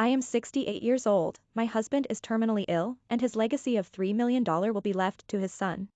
am 68 years old, my husband is terminally ill, and his legacy of $3 million will be left to his son.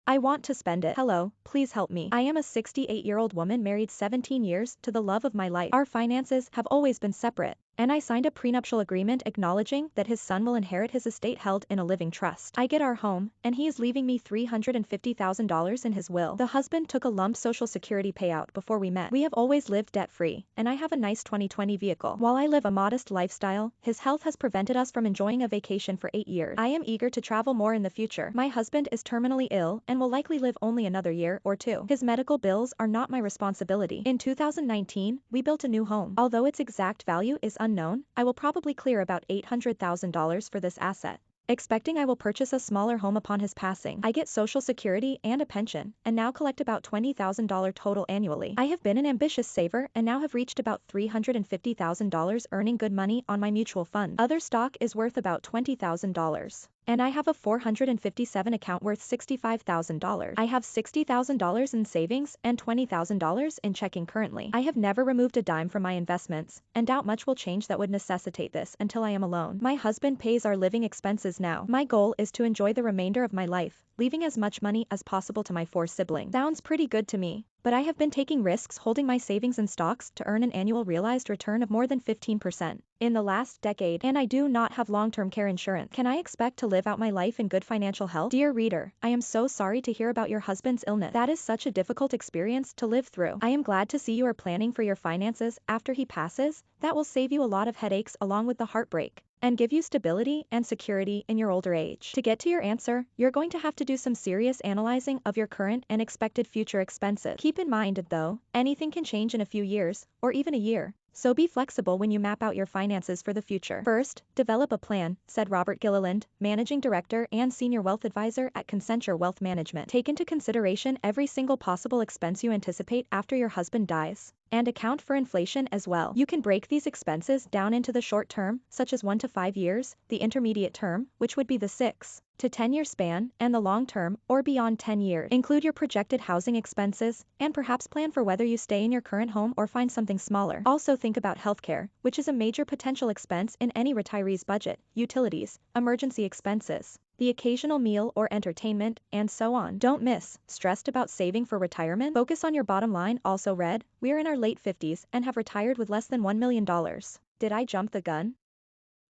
I want to spend it. Hello, please help me. I am a 68-year-old woman married 17 years to the love of my life. Our finances have always been separate, and I signed a prenuptial agreement acknowledging that his son will inherit his estate held in a living trust. I get our home, and he is leaving me $350,000 in his will. The husband took a lump Social Security payout before we met. We have always lived debt-free, and I have a nice 2020 vehicle. While I live a modest lifestyle, his health has prevented us from enjoying a vacation for 8 years. I am eager to travel more in the future. My husband is terminally ill and will likely live only another year or two. His medical bills are not my responsibility. In 2019, we built a new home. Although its exact value is unknown, I will probably clear about $800,000 for this asset. Expecting I will purchase a smaller home upon his passing. I get Social Security and a pension, and now collect about $20,000 total annually. I have been an ambitious saver and now have reached about $350,000 earning good money on my mutual fund. Other stock is worth about $20,000. And I have a 457 account worth $65,000. I have $60,000 in savings and $20,000 in checking currently. I have never removed a dime from my investments, and doubt much will change that would necessitate this until I am alone. My husband pays our living expenses now. My goal is to enjoy the remainder of my life, leaving as much money as possible to my 4 siblings. Sounds pretty good to me. But I have been taking risks holding my savings in stocks to earn an annual realized return of more than 15% in the last decade, and I do not have long-term care insurance. Can I expect to live out my life in good financial health? Dear reader, I am so sorry to hear about your husband's illness. That is such a difficult experience to live through. I am glad to see you are planning for your finances after he passes. That will save you a lot of headaches along with the heartbreak, and give you stability and security in your older age. To get to your answer, you're going to have to do some serious analyzing of your current and expected future expenses. Keep in mind, though, anything can change in a few years, or even a year. So be flexible when you map out your finances for the future. First, develop a plan, said Robert Gilliland, Managing Director and Senior Wealth Advisor at Concentra Wealth Management. Take into consideration every single possible expense you anticipate after your husband dies, and account for inflation as well. You can break these expenses down into the short term, such as 1 to 5 years, the intermediate term, which would be the 6 to 10-year span, and the long term, or beyond 10 years. Include your projected housing expenses, and perhaps plan for whether you stay in your current home or find something smaller. Also think about healthcare, which is a major potential expense in any retiree's budget, utilities, emergency expenses, the occasional meal or entertainment, and so on. Don't miss. Stressed about saving for retirement? Focus on your bottom line. Also read, we are in our late 50s and have retired with less than $1 million. Did I jump the gun?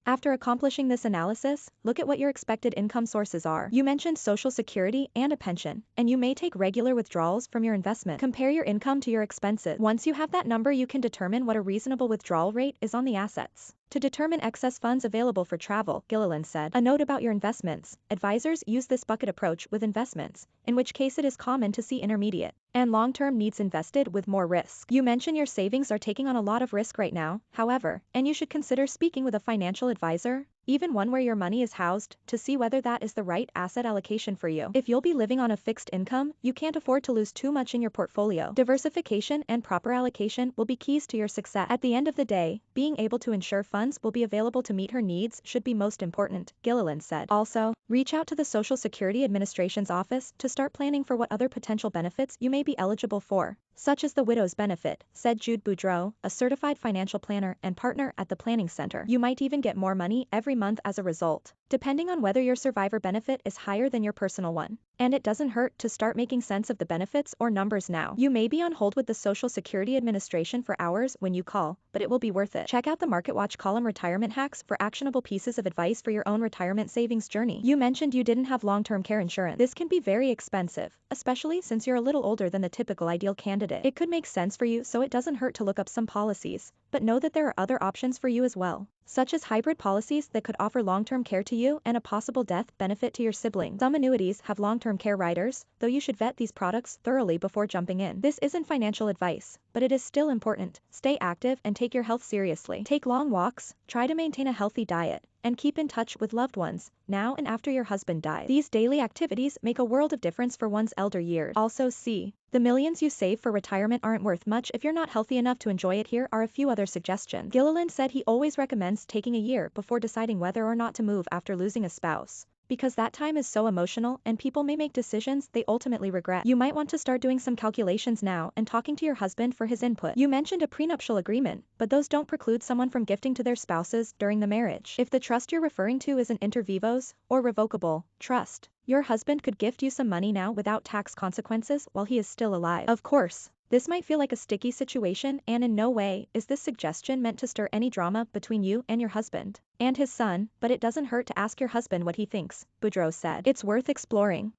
After accomplishing this analysis, look at what your expected income sources are. You mentioned Social Security and a pension, and you may take regular withdrawals from your investment. Compare your income to your expenses. Once you have that number, you can determine what a reasonable withdrawal rate is on the assets. To determine excess funds available for travel, Gilliland said. A note about your investments. Advisors use this bucket approach with investments, in which case it is common to see intermediate and long-term needs invested with more risk. You mention your savings are taking on a lot of risk right now, however, and you should consider speaking with a financial advisor, even one where your money is housed, to see whether that is the right asset allocation for you. If you'll be living on a fixed income, you can't afford to lose too much in your portfolio. Diversification and proper allocation will be keys to your success. At the end of the day, being able to ensure funds will be available to meet her needs should be most important, Gilliland said. Also, reach out to the Social Security Administration's office to start planning for what other potential benefits you may be eligible for, such as the widow's benefit, said Jude Boudreau, a certified financial planner and partner at the Planning Center. You might even get more money every month as a result, depending on whether your survivor benefit is higher than your personal one. And it doesn't hurt to start making sense of the benefits or numbers now. You may be on hold with the Social Security Administration for hours when you call, but it will be worth it. Check out the MarketWatch column Retirement Hacks for actionable pieces of advice for your own retirement savings journey. You mentioned you didn't have long-term care insurance. This can be very expensive, especially since you're a little older than the typical ideal candidate. It could make sense for you, so it doesn't hurt to look up some policies, but know that there are other options for you as well, such as hybrid policies that could offer long-term care to you and a possible death benefit to your siblings. Some annuities have long-term care riders, though you should vet these products thoroughly before jumping in. This isn't financial advice, but it is still important. Stay active and take your health seriously. Take long walks, try to maintain a healthy diet, and keep in touch with loved ones, now and after your husband dies. These daily activities make a world of difference for one's elder years. Also see, the millions you save for retirement aren't worth much if you're not healthy enough to enjoy it. Here are a few other suggestions. Gilliland said he always recommends taking a year before deciding whether or not to move after losing a spouse. because that time is so emotional and people may make decisions they ultimately regret. You might want to start doing some calculations now and talking to your husband for his input. You mentioned a prenuptial agreement, but those don't preclude someone from gifting to their spouses during the marriage. If the trust you're referring to is an inter vivos or revocable trust, your husband could gift you some money now without tax consequences while he is still alive. Of course, this might feel like a sticky situation, and in no way is this suggestion meant to stir any drama between you and your husband and his son, but it doesn't hurt to ask your husband what he thinks, Boudreaux said. It's worth exploring.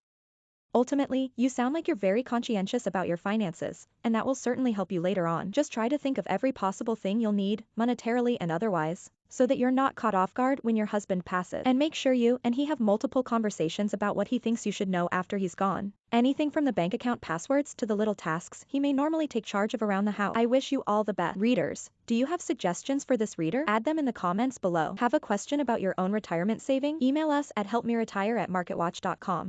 Ultimately, you sound like you're very conscientious about your finances, and that will certainly help you later on. Just try to think of every possible thing you'll need, monetarily and otherwise, so that you're not caught off guard when your husband passes. And make sure you and he have multiple conversations about what he thinks you should know after he's gone. Anything from the bank account passwords to the little tasks he may normally take charge of around the house. I wish you all the best. Readers, do you have suggestions for this reader? Add them in the comments below. Have a question about your own retirement saving? Email us at helpmeretire@marketwatch.com.